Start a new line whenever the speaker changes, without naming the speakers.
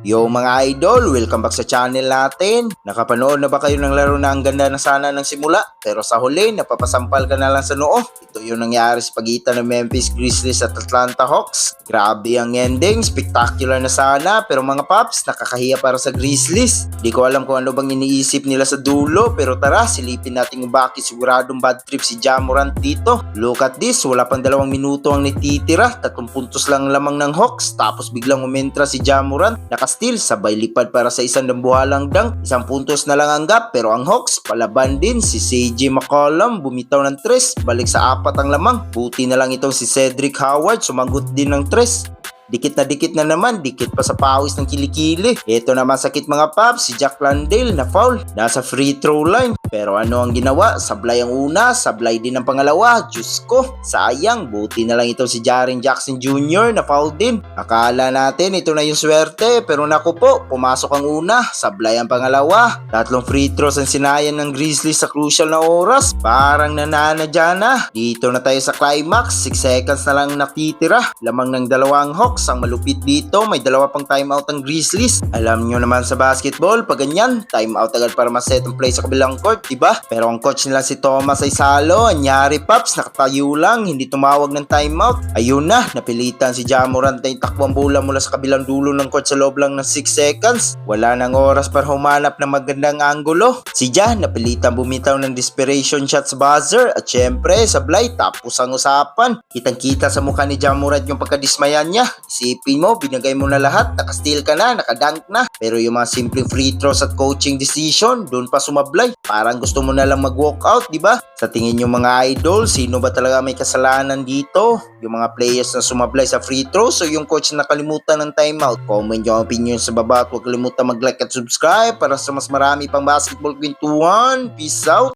Yo mga idol, welcome back sa channel natin. Nakapanood na ba kayo ng laro na ang ganda na sana ng simula? Pero sa huli, napapasampal ka na lang sa noo. Ito yung nangyari sa pagitan ng Memphis Grizzlies at Atlanta Hawks. Grabe ang ending, spectacular na sana. Pero mga paps, nakakahiya para sa Grizzlies. Di ko alam kung ano bang iniisip nila sa dulo. Pero tara, silipin natin kung bakit siguradong bad trip si Ja Morant dito. Look at this, wala pang 2 minuto ang natitira. 3 puntos lang lamang ng Hawks. Tapos biglang umentra si Ja Morant. Steal, sabay lipad para sa isang dambuhalang dunk. 1 puntos na lang ang gap, pero ang Hawks palaban din. Si CJ McCollum bumitaw ng 3, balik sa 4 ang lamang. Buti na lang itong si Cedric Howard sumagot din ng 3. Dikit na naman, dikit pa sa pawis ng kilikili. Ito naman sakit mga paps, si Jack Landale na foul. Nasa free throw line. Pero ano ang ginawa? Sablay ang una, sablay din ang pangalawa. Diyos ko, sayang. Buti na lang ito si Jaren Jackson Jr. na foul din. Akala natin ito na yung swerte, pero naku po, pumasok ang una, sablay ang pangalawa. 3 free throws ang sinayan ng Grizzlies sa crucial na oras. Parang nananadya na. Dito na tayo sa climax, 6 seconds na lang natitira. Lamang ng 2 Hawks. Ang malupit dito, may 2 pang timeout ang Grizzlies. Alam nyo naman sa basketball, pag ganyan, timeout agad para ma-set ang play sa kabilang court, diba? Pero ang coach nila si Thomas ay salo, anyari paps, nakatayo lang, hindi tumawag ng timeout. Ayun na, napilitan si Ja Morant na itakbo ang bola mula sa kabilang dulo ng court sa loob lang ng 6 seconds. Wala nang oras para humanap ng magandang anggulo. Si Ja, napilitan bumitaw ng desperation shot sa buzzer at syempre, sablay, tapos ang usapan. Kitang-kita sa mukha ni Ja Morant yung pagkadismayan niya. Isipin mo, binagay mo na lahat, naka-steal ka na, naka-dunk na. Pero yung mga simpleng free throws at coaching decision, doon pa sumablay. Parang gusto mo na lang mag-walk out, di ba? Sa tingin yung mga idol, sino ba talaga may kasalanan dito? Yung mga players na sumablay sa free throws o yung coach na nakalimutan ng timeout? Comment yung opinion sa baba at huwag kalimutan mag-like at subscribe para sa mas marami pang basketball kwentuhan. Peace out!